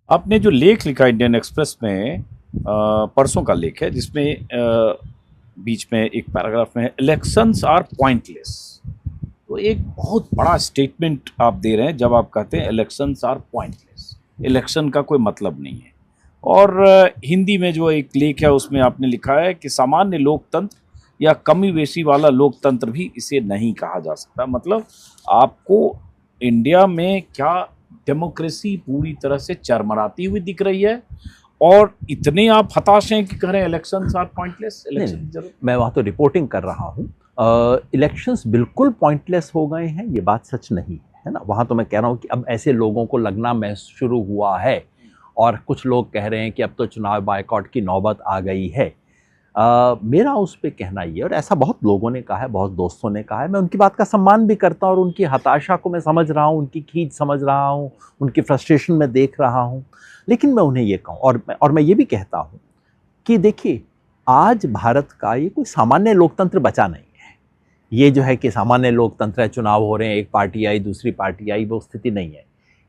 आपने जो लेख लिखा इंडियन एक्सप्रेस में, परसों का लेख है, जिसमें बीच में एक पैराग्राफ में इलेक्शंस आर पॉइंटलेस। तो एक बहुत बड़ा स्टेटमेंट आप दे रहे हैं जब आप कहते हैं इलेक्शंस आर पॉइंटलेस, इलेक्शन का कोई मतलब नहीं है। और हिंदी में जो एक लेख है उसमें आपने लिखा है कि सामान्य लोकतंत्र या कमी बेशी वाला लोकतंत्र भी इसे नहीं कहा जा सकता। मतलब आपको इंडिया में क्या डेमोक्रेसी पूरी तरह से चरमराती हुई दिख रही है, और इतने आप हताश हैं कि कह रहे हैं इलेक्शंस आर पॉइंटलेस, नहीं इलेक्शन नहीं, जरूर। मैं वहाँ तो रिपोर्टिंग कर रहा हूँ। इलेक्शंस बिल्कुल पॉइंटलेस हो गए हैं, ये बात सच नहीं है ना। वहाँ तो मैं कह रहा हूँ कि अब ऐसे लोगों को लगना महसूस शुरू हुआ है, और कुछ लोग कह रहे हैं कि अब तो चुनाव बायकॉट की नौबत आ गई है। मेरा उस पे कहना ये, और ऐसा बहुत लोगों ने कहा है, बहुत दोस्तों ने कहा है, मैं उनकी बात का सम्मान भी करता हूँ और उनकी हताशा को मैं समझ रहा हूँ, उनकी खींच समझ रहा हूँ, उनकी फ्रस्ट्रेशन में देख रहा हूँ। लेकिन मैं उन्हें ये कहूँ, और मैं ये भी कहता हूँ कि देखिए, आज भारत का ये कोई सामान्य लोकतंत्र बचा नहीं है। ये जो है कि सामान्य लोकतंत्र है, चुनाव हो रहे हैं, एक पार्टी आई दूसरी पार्टी आई, वो स्थिति नहीं है।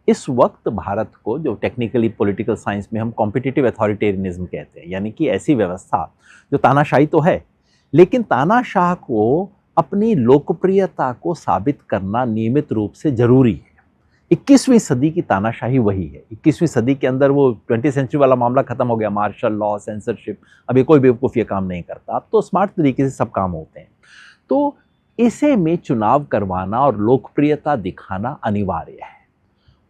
इस वक्त भारत को, जो टेक्निकली पॉलिटिकल साइंस में हम कॉम्पिटिटिव अथॉरिटेरियनिज्म कहते हैं, यानी कि ऐसी व्यवस्था जो तानाशाही तो है, लेकिन तानाशाह को अपनी लोकप्रियता को साबित करना नियमित रूप से जरूरी है। 21वीं सदी की तानाशाही वही है। 21वीं सदी के अंदर वो 20th सेंचुरी वाला मामला खत्म हो गया, मार्शल लॉ, सेंसरशिप। अब ये कोई बेवकूफ़ ये काम नहीं करता, अब तो स्मार्ट तरीके से सब काम होते हैं। तो इसे में चुनाव करवाना और लोकप्रियता दिखाना अनिवार्य है।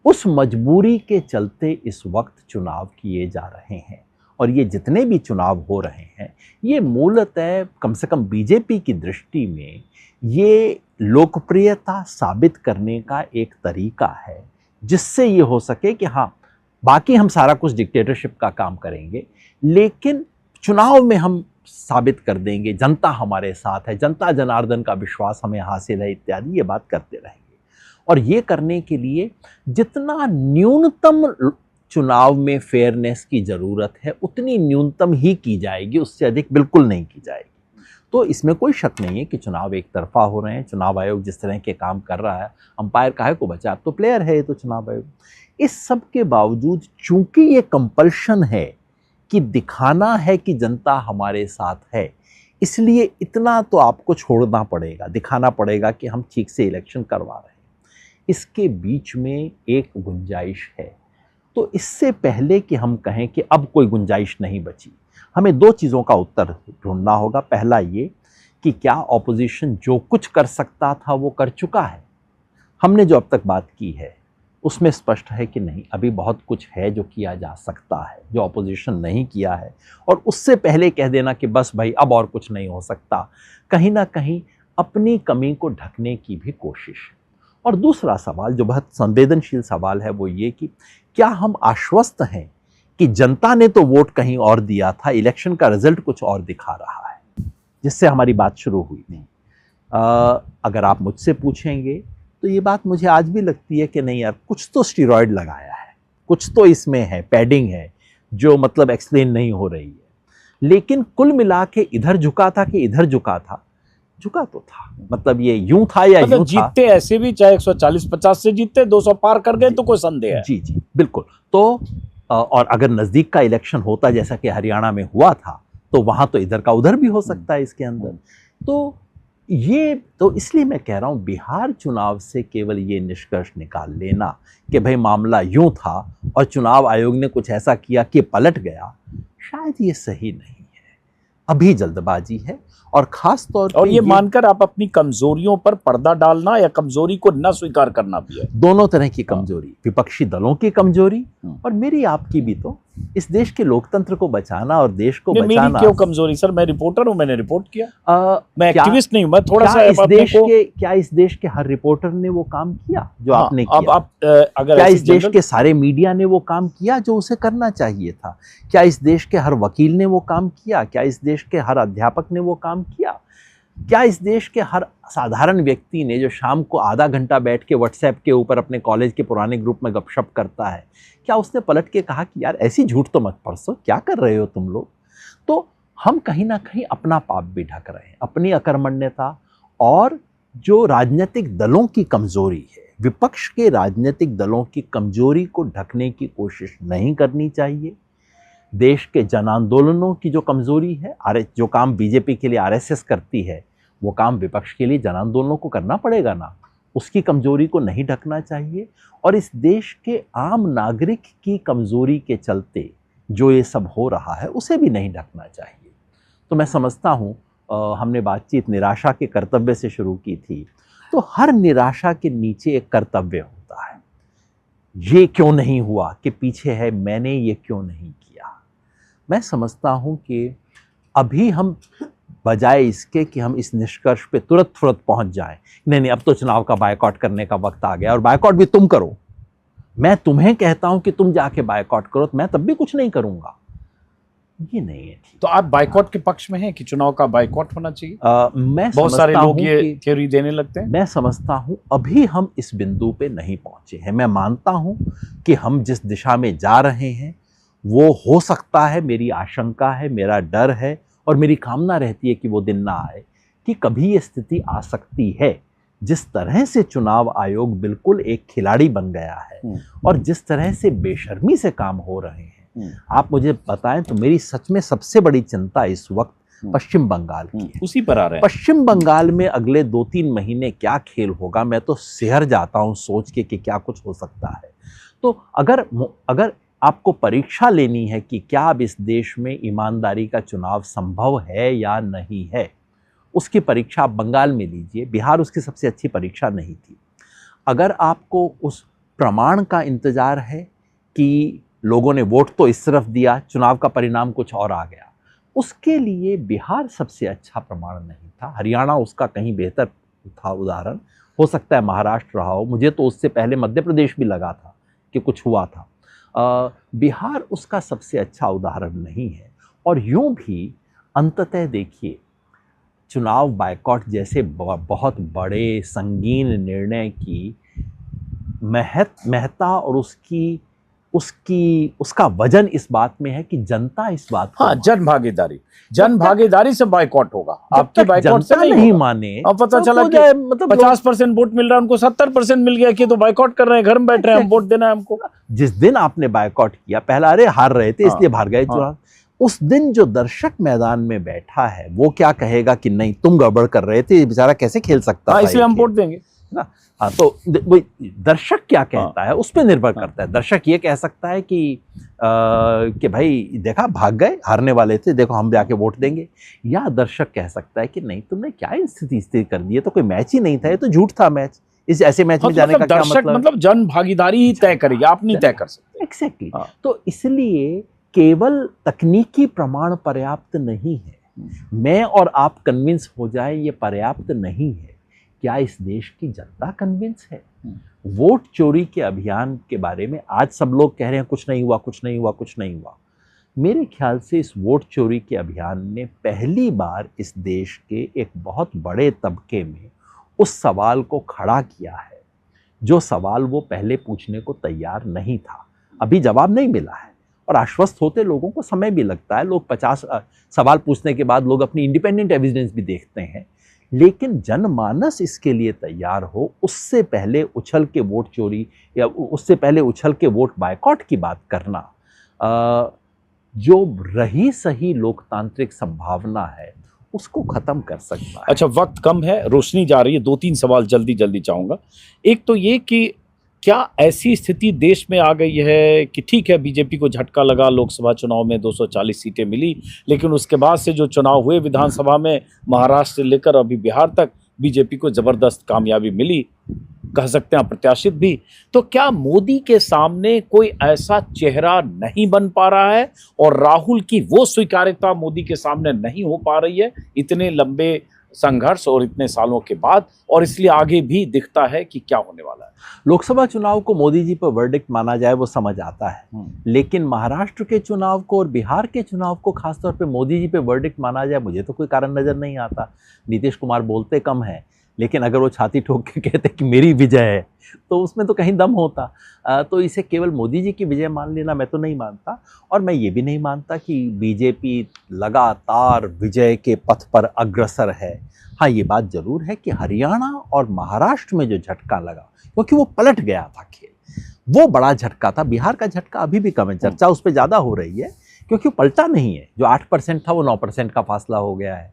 उस मजबूरी के चलते इस वक्त चुनाव किए जा रहे हैं, और ये जितने भी चुनाव हो रहे हैं, ये मूलतः कम से कम बीजेपी की दृष्टि में ये लोकप्रियता साबित करने का एक तरीका है, जिससे ये हो सके कि हाँ, बाकी हम सारा कुछ डिक्टेटरशिप का काम करेंगे, लेकिन चुनाव में हम साबित कर देंगे जनता हमारे साथ है, जनता जनार्दन का विश्वास हमें हासिल है, इत्यादि ये बात करते रहेंगे। और ये करने के लिए जितना न्यूनतम चुनाव में फेयरनेस की ज़रूरत है, उतनी न्यूनतम ही की जाएगी, उससे अधिक बिल्कुल नहीं की जाएगी। तो इसमें कोई शक नहीं है कि चुनाव एक तरफा हो रहे हैं। चुनाव आयोग जिस तरह के काम कर रहा है, अंपायर काहे को बचा, अब तो प्लेयर है ये तो चुनाव आयोग। इस सब के बावजूद चूंकि ये कंपल्शन है कि दिखाना है कि जनता हमारे साथ है, इसलिए इतना तो आपको छोड़ना पड़ेगा, दिखाना पड़ेगा कि हम ठीक से इलेक्शन करवा रहे हैं। इसके बीच में एक गुंजाइश है। तो इससे पहले कि हम कहें कि अब कोई गुंजाइश नहीं बची, हमें दो चीज़ों का उत्तर ढूंढना होगा। पहला ये कि क्या ऑपोजिशन जो कुछ कर सकता था वो कर चुका है। हमने जो अब तक बात की है उसमें स्पष्ट है कि नहीं, अभी बहुत कुछ है जो किया जा सकता है, जो ऑपोजिशन नहीं किया है। और उससे पहले कह देना कि बस भाई अब और कुछ नहीं हो सकता, कहीं ना कहीं अपनी कमी को ढकने की भी कोशिश है। और दूसरा सवाल जो बहुत संवेदनशील सवाल है वो ये कि क्या हम आश्वस्त हैं कि जनता ने तो वोट कहीं और दिया था, इलेक्शन का रिजल्ट कुछ और दिखा रहा है, जिससे हमारी बात शुरू हुई थी। अगर आप मुझसे पूछेंगे तो ये बात मुझे आज भी लगती है कि नहीं यार, कुछ तो स्टीरॉयड लगाया है, कुछ तो इसमें है, पैडिंग है, जो मतलब एक्सप्लेन नहीं हो रही है। लेकिन कुल मिला के इधर झुका था कि इधर झुका था, झुका तो था। मतलब ये यूं था या मतलब यूं था। जीतते ऐसे भी, चाहे 140-50 से जीतते, 200 पार कर गए तो कोई संदेह है? जी जी बिल्कुल। तो और अगर नजदीक का इलेक्शन होता जैसा कि हरियाणा में हुआ था, तो वहां तो इधर का उधर भी हो सकता है इसके अंदर। तो ये तो इसलिए मैं कह रहा हूं, बिहार चुनाव से केवल ये निष्कर्ष निकाल लेना कि भाई मामला यूं था और चुनाव आयोग ने कुछ ऐसा किया कि पलट गया, शायद ये सही नहीं है। अभी जल्दबाजी है, और खास तौर और पे ये मानकर आप अपनी कमजोरियों पर पर्दा डालना या कमजोरी को न स्वीकार करना भी है। दोनों तरह की कमजोरी, विपक्षी दलों की कमजोरी और मेरी आपकी भी। तो इस देश के लोकतंत्र को बचाना और देश को मेरी बचाना। क्यों कमजोरी सर? मैं रिपोर्टर हूं, मैंने रिपोर्ट किया। मैं क्या एक्टिविस्ट नहीं हूं, मैं थोड़ा सा क्या इस देश के हर रिपोर्टर ने वो काम किया जो हाँ, आपने अब किया? आप अगर क्या ऐसी इस देश के सारे मीडिया ने वो काम किया जो उसे करना चाहिए था? क्या इस देश के हर वकील ने वो काम किया? क्या इस देश के हर अध्यापक ने वो काम किया? क्या इस देश के हर साधारण व्यक्ति ने, जो शाम को आधा घंटा बैठ के व्हाट्सएप के ऊपर अपने कॉलेज के पुराने ग्रुप में गपशप करता है, क्या उसने पलट के कहा कि यार ऐसी झूठ तो मत परसो, क्या कर रहे हो तुम लोग? तो हम कहीं ना कहीं अपना पाप भी ढक रहे हैं, अपनी अकर्मण्यता और जो राजनीतिक दलों की कमजोरी है, विपक्ष के राजनीतिक दलों की कमजोरी को ढकने की कोशिश नहीं करनी चाहिए। देश के जन आंदोलनों की जो कमजोरी है, जो काम बीजेपी के लिए आरएसएस करती है, वो काम विपक्ष के लिए जन आंदोलनों को करना पड़ेगा ना। उसकी कमजोरी को नहीं ढकना चाहिए और इस देश के आम नागरिक की कमजोरी के चलते जो ये सब हो रहा है उसे भी नहीं ढकना चाहिए। तो मैं समझता हूँ हमने बातचीत निराशा के कर्तव्य से शुरू की थी, तो हर निराशा के नीचे एक कर्तव्य होता है। ये क्यों नहीं हुआ कि पीछे है मैंने ये क्यों नहीं किया। मैं समझता हूँ कि अभी हम बजाय इसके कि हम इस निष्कर्ष पे तुरंत पहुंच जाएं, नहीं अब तो चुनाव का बायकॉट करने का वक्त आ गया और बायकॉट भी तुम करो, मैं तुम्हें कहता हूं कि तुम जाके बायकॉट करो, तो मैं तब भी कुछ नहीं करूंगा, ये नहीं है। तो आप बायकॉट के पक्ष में हैं कि चुनाव का बायकॉट होना चाहिए? मैं बहुत सारे लोग ये थ्योरी देने लगते हैं। मैं समझता हूं अभी हम इस बिंदु पे नहीं पहुंचे हैं। मैं मानता हूं कि हम जिस दिशा में जा रहे हैं वो हो सकता है, मेरी आशंका है, मेरा डर है और मेरी कामना रहती है कि वो दिन ना आए कि कभी ये स्थिति आ सकती है। जिस तरह से चुनाव आयोग बिल्कुल एक खिलाड़ी बन गया है और जिस तरह से बेशर्मी से काम हो रहे हैं, आप मुझे बताएं तो मेरी सच में सबसे बड़ी चिंता इस वक्त पश्चिम बंगाल की है। उसी पर आ रहे हैं। पश्चिम बंगाल में अगले 2-3 महीने क्या खेल होगा, मैं तो सिहर जाता हूं सोच के कि क्या कुछ हो सकता है। तो अगर आपको परीक्षा लेनी है कि क्या अब इस देश में ईमानदारी का चुनाव संभव है या नहीं है, उसकी परीक्षा आप बंगाल में लीजिए। बिहार उसकी सबसे अच्छी परीक्षा नहीं थी। अगर आपको उस प्रमाण का इंतजार है कि लोगों ने वोट तो इस तरफ दिया, चुनाव का परिणाम कुछ और आ गया, उसके लिए बिहार सबसे अच्छा प्रमाण नहीं था। हरियाणा उसका कहीं बेहतर था उदाहरण, हो सकता है महाराष्ट्र रहा हो, मुझे तो उससे पहले मध्य प्रदेश भी लगा था कि कुछ हुआ था। बिहार उसका सबसे अच्छा उदाहरण नहीं है। और यूं भी अंततः देखिए, चुनाव बायकॉट जैसे बहुत बड़े संगीन निर्णय की महत्ता और उसका वजन इस बात में है कि जनता इस बात को, हाँ, जन भागीदारी से बायकॉट होगा। आपकी बायकॉट से नहीं माने, अब पता चला कि मतलब 50% वोट मिल रहा है, उनको 70% मिल गया कि तो बायकॉट कर रहे हैं, घर में बैठ रहे हैं, वोट देना है हमको। जिस दिन आपने बायकॉट किया, पहला अरे हार रहे थे इसलिए हार गए चुनाव, उस दिन जो दर्शक मैदान में बैठा है वो क्या कहेगा कि नहीं तुम गड़बड़ कर रहे थे, बेचारा कैसे खेल सकता था, इसलिए हम वोट देंगे ना। हाँ, तो दर्शक क्या कहता है उस पर निर्भर करता है। दर्शक ये कह सकता है कि भाई देखा भाग गए, हारने वाले थे, देखो हम जाके वोट देंगे। या दर्शक कह सकता है कि नहीं तुमने क्या स्थिति कर दी है, तो कोई मैच ही नहीं था, ये तो झूठ था मैच, इस ऐसे मैच में जाने का क्या मतलब जन भागीदारी ही तय करेगी, आप नहीं तय कर सकते। एग्जैक्टली। तो इसलिए केवल तकनीकी प्रमाण पर्याप्त नहीं है। मैं और आप कन्विंस हो जाए ये पर्याप्त नहीं है। क्या इस देश की जनता कन्विंस है? वोट चोरी के अभियान के बारे में आज सब लोग कह रहे हैं कुछ नहीं हुआ, कुछ नहीं हुआ, कुछ नहीं हुआ। मेरे ख्याल से इस वोट चोरी के अभियान ने पहली बार इस देश के एक बहुत बड़े तबके में उस सवाल को खड़ा किया है जो सवाल वो पहले पूछने को तैयार नहीं था। अभी जवाब नहीं मिला है और आश्वस्त होते लोगों को समय भी लगता है। लोग 50 सवाल पूछने के बाद लोग अपनी इंडिपेंडेंट एविडेंस भी देखते हैं, लेकिन जनमानस इसके लिए तैयार हो उससे पहले उछल के वोट चोरी या उससे पहले उछल के वोट बायकॉट की बात करना जो रही सही लोकतांत्रिक संभावना है उसको खत्म कर सकता है। अच्छा, वक्त कम है, रोशनी जा रही है, 2-3 सवाल जल्दी चाहूंगा। एक तो ये कि क्या ऐसी स्थिति देश में आ गई है कि ठीक है बीजेपी को झटका लगा, लोकसभा चुनाव में 240 सीटें मिली, लेकिन उसके बाद से जो चुनाव हुए विधानसभा में महाराष्ट्र से लेकर अभी बिहार तक बीजेपी को जबरदस्त कामयाबी मिली, कह सकते हैं अप्रत्याशित भी। तो क्या मोदी के सामने कोई ऐसा चेहरा नहीं बन पा रहा है और राहुल की वो स्वीकार्यता मोदी के सामने नहीं हो पा रही है इतने लंबे संघर्ष और इतने सालों के बाद, और इसलिए आगे भी दिखता है कि क्या होने वाला है? लोकसभा चुनाव को मोदी जी पर वर्डिक्ट माना जाए वो समझ आता है, लेकिन महाराष्ट्र के चुनाव को और बिहार के चुनाव को खासतौर पे मोदी जी पे वर्डिक्ट माना जाए मुझे तो कोई कारण नजर नहीं आता। नीतीश कुमार बोलते कम हैं, लेकिन अगर वो छाती ठोक के कहते कि मेरी विजय है तो उसमें तो कहीं दम होता। तो इसे केवल मोदी जी की विजय मान लेना मैं तो नहीं मानता, और मैं ये भी नहीं मानता कि बीजेपी लगातार विजय के पथ पर अग्रसर है। हाँ, ये बात जरूर है कि हरियाणा और महाराष्ट्र में जो झटका लगा, क्योंकि वो पलट गया था खेल, वो बड़ा झटका था। बिहार का झटका अभी भी कम है, चर्चा उस पर ज़्यादा हो रही है क्योंकि वो पलटा नहीं है। जो 8% था वो 9% का फासला हो गया है।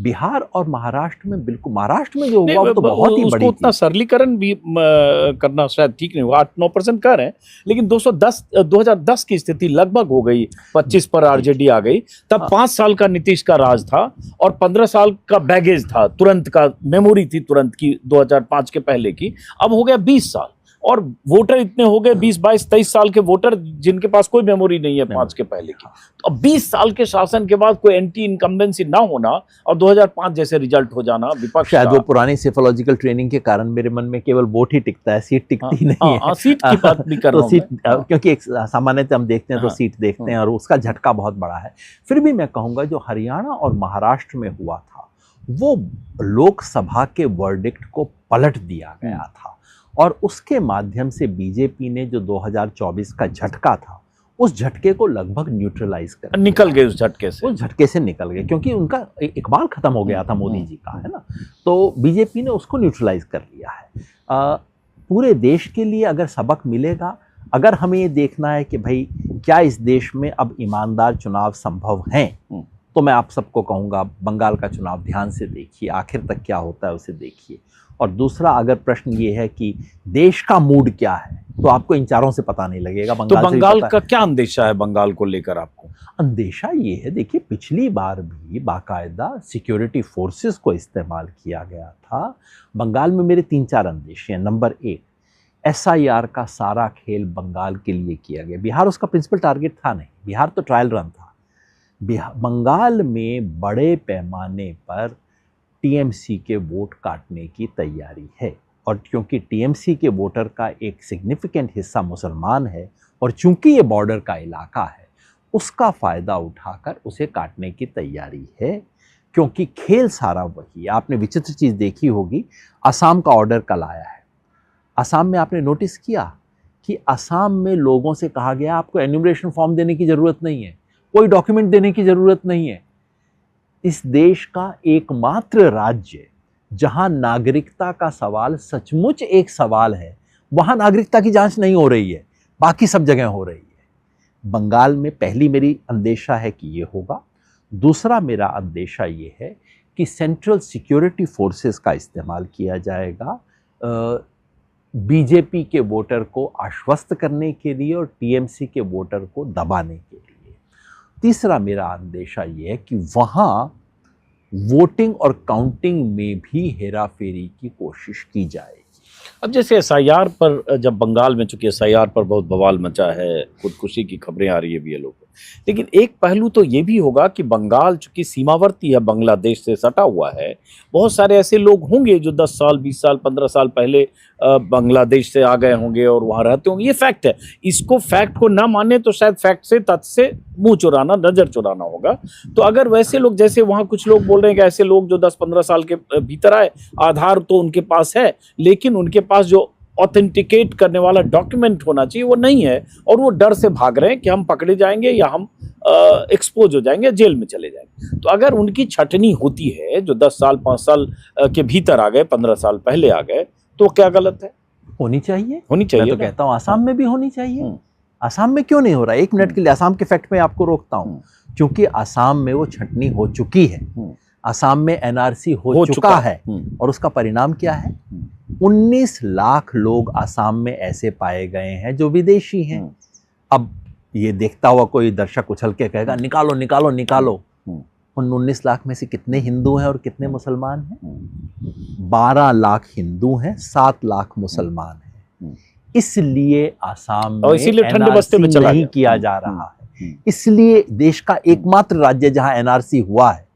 बिहार और महाराष्ट्र में बिल्कुल, महाराष्ट्र में जो हुआ वो तो बहुत ही बड़ी उतना सरलीकरण भी करना शायद ठीक नहीं हुआ। 8-9% कर रहे हैं, लेकिन 2010 की स्थिति लगभग हो गई, 25 पर आरजेडी आ गई। तब 5 साल का नीतीश का राज था और 15 साल का बैगेज था, तुरंत का मेमोरी थी तुरंत की 2005 के पहले की। अब हो गया 20 साल और वोटर इतने हो गए, 20, 22, 23 साल के वोटर जिनके पास कोई मेमोरी नहीं है 5 के पहले की। तो अब 20 साल के शासन के बाद कोई एंटी इनकम्बेंसी ना होना और 2005 जैसे रिजल्ट हो जाना विपक्ष शायद वो पुरानी साइकोलॉजिकल ट्रेनिंग के कारण मेरे मन में केवल वोट ही टिकता है, सीट टिकती नहीं है। सीट की बात भी कर रहा हूं सीट, क्योंकि एक सामान्यतः हम देखते हैं तो सीट देखते हैं और उसका झटका बहुत बड़ा है। फिर भी मैं कहूँगा जो हरियाणा और महाराष्ट्र में हुआ था वो लोकसभा के वर्डिक्ट को पलट दिया गया था, और उसके माध्यम से बीजेपी ने जो 2024 का झटका था उस झटके को लगभग न्यूट्रलाइज कर निकल गए उस झटके से। उस झटके से निकल गए क्योंकि उनका इकबाल खत्म हो गया था मोदी जी का, है ना। तो बीजेपी ने उसको न्यूट्रलाइज कर लिया है। पूरे देश के लिए अगर सबक मिलेगा, अगर हमें ये देखना है कि भाई क्या इस देश में अब ईमानदार चुनाव संभव हैं, तो मैं आप सबको कहूँगा बंगाल का चुनाव ध्यान से देखिए, आखिर तक क्या होता है उसे देखिए। और दूसरा, अगर प्रश्न ये है कि देश का मूड क्या है, तो आपको इन चारों से पता नहीं लगेगा। तो बंगाल का क्या अंदेशा है बंगाल को लेकर आपको? अंदेशा ये है, देखिए पिछली बार भी बाकायदा सिक्योरिटी फोर्सेस को इस्तेमाल किया गया था बंगाल में। मेरे 3-4 अंदेशे हैं। नंबर 1, SIR का सारा खेल बंगाल के लिए किया गया। बिहार उसका प्रिंसिपल टारगेट था नहीं, बिहार तो ट्रायल रन था। बंगाल में बड़े पैमाने पर TMC के वोट काटने की तैयारी है, और क्योंकि TMC के वोटर का एक सिग्निफिकेंट हिस्सा मुसलमान है और चूंकि ये बॉर्डर का इलाका है, उसका फ़ायदा उठाकर उसे काटने की तैयारी है। क्योंकि खेल सारा वही है। आपने विचित्र चीज़ देखी होगी, असम का ऑर्डर कल आया है। असम में आपने नोटिस किया कि असम में लोगों से कहा गया आपको एन्यूमरेशन फॉर्म देने की ज़रूरत नहीं है, कोई डॉक्यूमेंट देने की ज़रूरत नहीं है। इस देश का एकमात्र राज्य जहां नागरिकता का सवाल सचमुच एक सवाल है, वहां नागरिकता की जांच नहीं हो रही है, बाकी सब जगह हो रही है। बंगाल में पहली मेरी अंदेशा है कि ये होगा। दूसरा मेरा अंदेशा ये है कि सेंट्रल सिक्योरिटी फोर्सेस का इस्तेमाल किया जाएगा बीजेपी के वोटर को आश्वस्त करने के लिए और TMC के वोटर को दबाने के लिए। तीसरा मेरा अंदेशा ये है कि वहाँ वोटिंग और काउंटिंग में भी हेराफेरी की कोशिश की जाएगी। अब जैसे SIR पर, जब बंगाल में चूंकि SIR पर बहुत बवाल मचा है, खुदकुशी की खबरें आ रही है BLO को, लेकिन एक पहलू तो ये भी होगा कि बंगाल चूंकि सीमावर्ती है, बांग्लादेश से सटा हुआ है, बहुत सारे ऐसे लोग होंगे जो 10 साल, 20 साल, 15 साल पहले बांग्लादेश से आ गए होंगे और वहाँ रहते होंगे। ये फैक्ट है। इसको फैक्ट को ना माने तो शायद फैक्ट से, तथ्य से मुंह चुराना, नजर चुराना होगा। तो अगर वैसे लोग, जैसे वहाँ कुछ लोग बोल रहे हैं कि ऐसे लोग जो 10-15 साल के भीतर आए, आधार तो उनके पास है, लेकिन उनके पास जो ऑथेंटिकेट करने वाला डॉक्यूमेंट होना चाहिए वो नहीं है, और वो डर से भाग रहे हैं कि हम पकड़े जाएंगे या हम एक्सपोज हो जाएंगे, जेल में चले जाएंगे। तो अगर उनकी छटनी होती है, जो 10 साल 5 साल के भीतर आ गए, 15 साल पहले आ गए, तो क्या गलत है? होनी चाहिए, होनी चाहिए। मैं तो कहता हूँ आसाम में भी होनी चाहिए। आसाम में क्यों नहीं हो रहा? 1 मिनट के लिए आसाम के फैक्ट में आपको रोकता हूँ, क्योंकि आसाम में वो छटनी हो चुकी है। आसाम में NRC हो चुका है, और उसका परिणाम क्या है? 19 लाख लोग आसाम में ऐसे पाए गए हैं जो विदेशी हैं। अब ये देखता हुआ कोई दर्शक उछल के कहेगा निकालो निकालो निकालो। उन 19 लाख में से कितने हिंदू हैं और कितने मुसलमान हैं? 12 लाख हिंदू हैं, 7 लाख मुसलमान हैं। इसलिए आसाम में NRC नहीं किया जा रहा है। इसलिए देश का एकमात्र राज्य जहां NRC हुआ है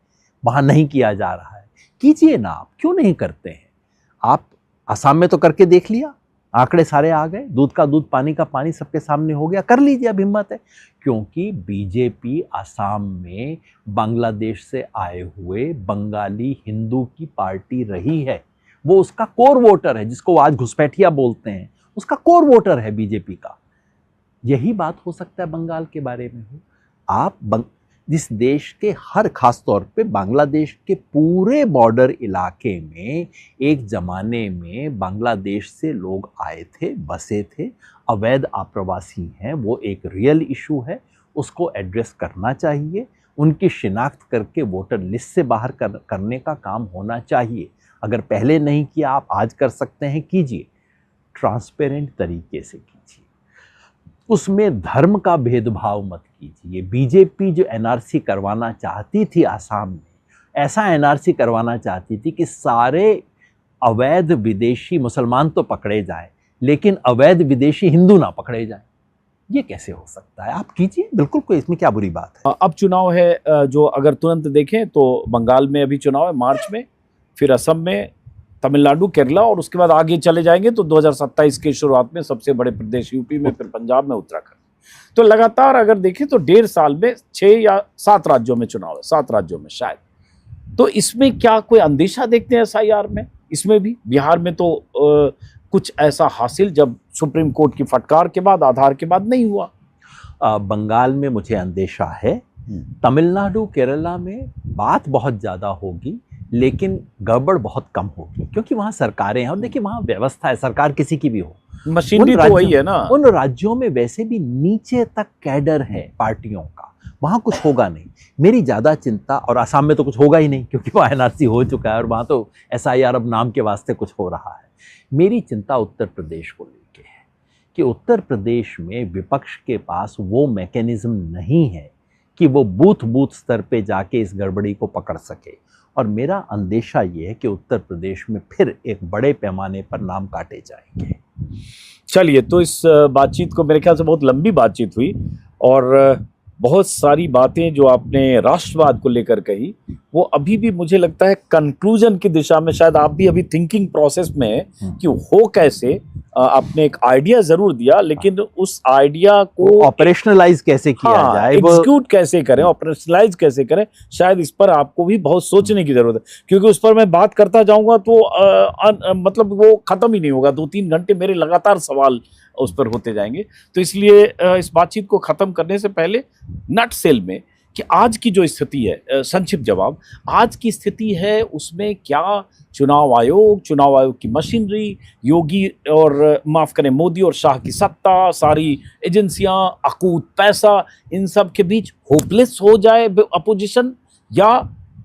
वहां नहीं किया जा रहा है। कीजिए ना, आप क्यों नहीं करते हैं? आप आसाम में तो करके देख लिया, आंकड़े सारे आ गए, दूध का दूध पानी का पानी सबके सामने हो गया। कर लीजिए, अब हिम्मत है। क्योंकि बीजेपी आसाम में बांग्लादेश से आए हुए बंगाली हिंदू की पार्टी रही है। वो उसका कोर वोटर है, जिसको वो आज घुसपैठिया बोलते हैं, उसका कोर वोटर है बीजेपी का। यही बात हो सकता है बंगाल के बारे में हो। आप जिस देश के हर, खास तौर पे बांग्लादेश के पूरे बॉर्डर इलाके में एक जमाने में बांग्लादेश से लोग आए थे, बसे थे, अवैध आप्रवासी हैं, वो एक रियल इशू है, उसको एड्रेस करना चाहिए। उनकी शिनाख्त करके वोटर लिस्ट से बाहर करने का काम होना चाहिए। अगर पहले नहीं किया, आप आज कर सकते हैं, कीजिए। ट्रांसपेरेंट तरीके से कीजिए, उसमें धर्म का भेदभाव मत कीजिए। बीजेपी जो एनआरसी करवाना चाहती थी आसाम में, ऐसा एनआरसी करवाना चाहती थी कि सारे अवैध विदेशी मुसलमान तो पकड़े जाएं, लेकिन अवैध विदेशी हिंदू ना पकड़े जाएं। ये कैसे हो सकता है? आप कीजिए, बिल्कुल, कोई इसमें क्या बुरी बात है। अब चुनाव है, जो अगर तुरंत देखें तो बंगाल में अभी चुनाव है मार्च में, फिर असम में, तमिलनाडु, केरला, और उसके बाद आगे चले जाएंगे तो 2027 के शुरुआत में सबसे बड़े प्रदेश यूपी में, फिर पंजाब में, उत्तराखंड। तो लगातार अगर देखें तो 1.5 साल में 6 या 7 राज्यों में चुनाव है, 7 राज्यों में शायद। तो इसमें क्या कोई अंदेशा देखते हैं SIR में? इसमें भी बिहार में तो कुछ ऐसा हासिल जब सुप्रीम कोर्ट की फटकार के बाद, आधार के बाद नहीं हुआ। बंगाल में मुझे अंदेशा है, तमिलनाडु, केरला में बात बहुत ज़्यादा होगी, लेकिन गड़बड़ बहुत कम होगी, क्योंकि वहाँ सरकारें हैं। और देखिए, वहाँ व्यवस्था है, सरकार किसी की भी हो, मशीनरी तो वही है ना। उन राज्यों में वैसे भी नीचे तक कैडर है पार्टियों का, वहाँ कुछ होगा नहीं। मेरी ज़्यादा चिंता, और आसाम में तो कुछ होगा ही नहीं क्योंकि वहाँ एनआरसी हो चुका है और वहाँ तो SIR अब नाम के वास्ते कुछ हो रहा है। मेरी चिंता उत्तर प्रदेश को लेके है कि उत्तर प्रदेश में विपक्ष के पास वो मैकेनिज्म नहीं है कि वो बूथ बूथ स्तर पे जाके इस गड़बड़ी को पकड़ सके। और मेरा अंदेशा ये है कि उत्तर प्रदेश में फिर एक बड़े पैमाने पर नाम काटे जाएंगे। चलिए, तो इस बातचीत को, मेरे ख्याल से बहुत लंबी बातचीत हुई, और बहुत सारी बातें जो आपने राष्ट्रवाद को लेकर कही, वो अभी भी मुझे लगता है कंक्लूजन की दिशा में, शायद आप भी अभी थिंकिंग प्रोसेस में है कि हो कैसे। आपने एक आइडिया जरूर दिया, लेकिन उस आइडिया को ऑपरेशनलाइज कैसे किया जाए, एग्जीक्यूट कैसे करें, ऑपरेशनलाइज कैसे करें, शायद इस पर आपको भी बहुत सोचने की जरूरत है। क्योंकि उस पर मैं बात करता जाऊंगा तो मतलब वो खत्म ही नहीं होगा। 2-3 घंटे मेरे लगातार सवाल उस पर होते जाएंगे। तो इसलिए इस बातचीत को खत्म करने से पहले नट सेल में कि आज की जो स्थिति है, संक्षिप्त जवाब, आज की स्थिति है उसमें क्या चुनाव आयोग की मशीनरी, योगी और माफ करें मोदी और शाह की सत्ता, सारी एजेंसियां, अकूत पैसा, इन सब के बीच होपलेस हो जाए अपोजिशन, या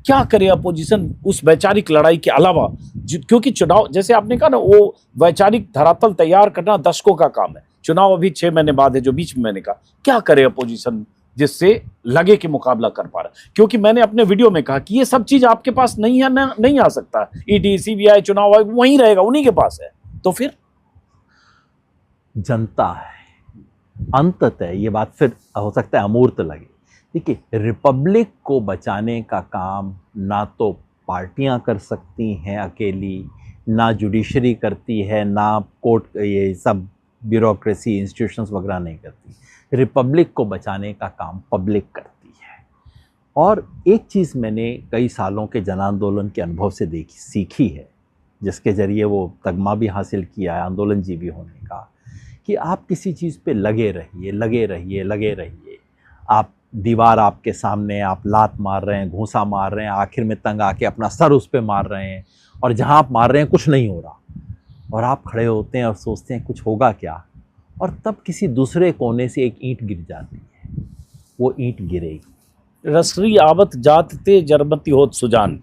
क्या करे अपोजिशन उस वैचारिक लड़ाई के अलावा? क्योंकि चुनाव, जैसे आपने कहा ना, वो वैचारिक धरातल तैयार करना दशकों का काम है। चुनाव अभी 6 महीने बाद है, जो बीच में मैंने कहा, क्या करे अपोजिशन जिससे लगे कि मुकाबला कर पा रहा? क्योंकि मैंने अपने वीडियो में कहा कि ये सब चीज आपके पास नहीं है, नहीं आ सकता। ईडी, CBI, चुनाव आयोग वहीं रहेगा, उन्हीं के पास है। तो फिर जनता है अंततः, ये बात फिर हो सकता है अमूर्त लगे। देखिए, रिपब्लिक को बचाने का काम ना तो पार्टियां कर सकती हैं अकेली, ना जुडिशरी करती है, ना कोर्ट, ये सब ब्यूरोक्रेसी, इंस्टीट्यूशंस वगैरह नहीं करती। रिपब्लिक को बचाने का काम पब्लिक करती है। और एक चीज़ मैंने कई सालों के जन आंदोलन के अनुभव से सीखी है, जिसके ज़रिए वो तगमा भी हासिल किया है आंदोलन जीवी होने का, कि आप किसी चीज़ पे लगे रहिए। आप दीवार आपके सामने, आप लात मार रहे हैं, घूंसा मार रहे हैं, आखिर में तंग आके अपना सर उस पर मार रहे हैं, और जहाँ आप मार रहे हैं कुछ नहीं हो रहा, और आप खड़े होते हैं और सोचते हैं कुछ होगा क्या, और तब किसी दूसरे कोने से एक ईंट गिर जाती है, वो ईंट गिरेगी। रसरी आवत जात ते जरमती होत सुजान,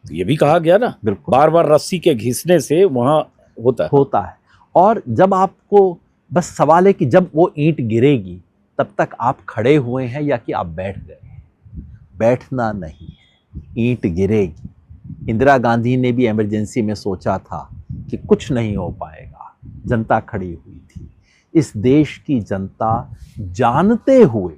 तो ये भी कहा गया ना, बिल्कुल, बार बार रस्सी के घिसने से वहाँ होता है। और जब आपको, बस सवाल है कि जब वो ईंट गिरेगी तब तक आप खड़े हुए हैं या कि आप बैठ गए हैं। बैठना नहीं है, ईंट गिरेगी। इंदिरा गांधी ने भी इमरजेंसी में सोचा था कि कुछ नहीं हो पाएगा, जनता खड़ी हुई थी। इस देश की जनता जानते हुए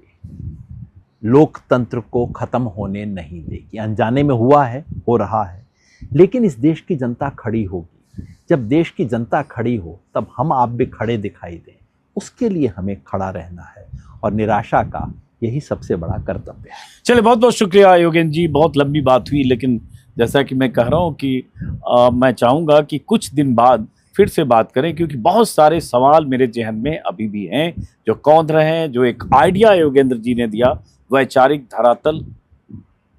लोकतंत्र को खत्म होने नहीं देगी। अनजाने में हुआ है, हो रहा है, लेकिन इस देश की जनता खड़ी होगी। जब देश की जनता खड़ी हो तब हम आप भी खड़े दिखाई दें, उसके लिए हमें खड़ा रहना है, और निराशा का यही सबसे बड़ा कर्तव्य है। चलिए, बहुत बहुत शुक्रिया योगेंद्र जी। बहुत लंबी बात हुई, लेकिन जैसा कि मैं कह रहा हूँ कि मैं चाहूँगा कि कुछ दिन बाद फिर से बात करें, क्योंकि बहुत सारे सवाल मेरे जहन में अभी भी हैं जो कौंध रहे हैं। जो एक आइडिया योगेंद्र जी ने दिया, वैचारिक धरातल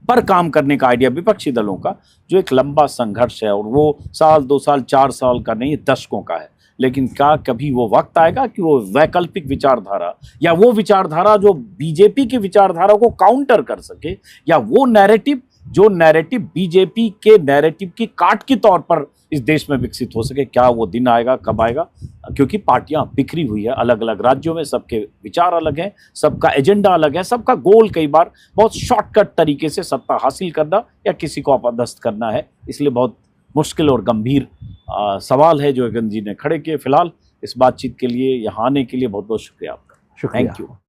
पर काम करने का आइडिया विपक्षी दलों का, जो एक लंबा संघर्ष है, और वो साल 2 साल 4 साल का नहीं, दशकों का है। लेकिन क्या कभी वो वक्त आएगा कि वो वैकल्पिक विचारधारा, या वो विचारधारा जो बीजेपी की विचारधारा को काउंटर कर सके, या वो नैरेटिव जो नैरेटिव बीजेपी के नैरेटिव की काट के तौर पर इस देश में विकसित हो सके? क्या वो दिन आएगा, कब आएगा? क्योंकि पार्टियां बिखरी हुई है अलग अलग राज्यों में, सबके विचार अलग हैं, सबका एजेंडा अलग है, सबका गोल कई बार बहुत शॉर्टकट तरीके से सत्ता हासिल करना या किसी को अपदस्थ करना है। इसलिए बहुत मुश्किल और गंभीर सवाल है जो योगेंद्र जी ने खड़े किए। फिलहाल इस बातचीत के लिए, यहाँ आने के लिए बहुत बहुत शुक्रिया आपका। शुक्रिया। Thank you.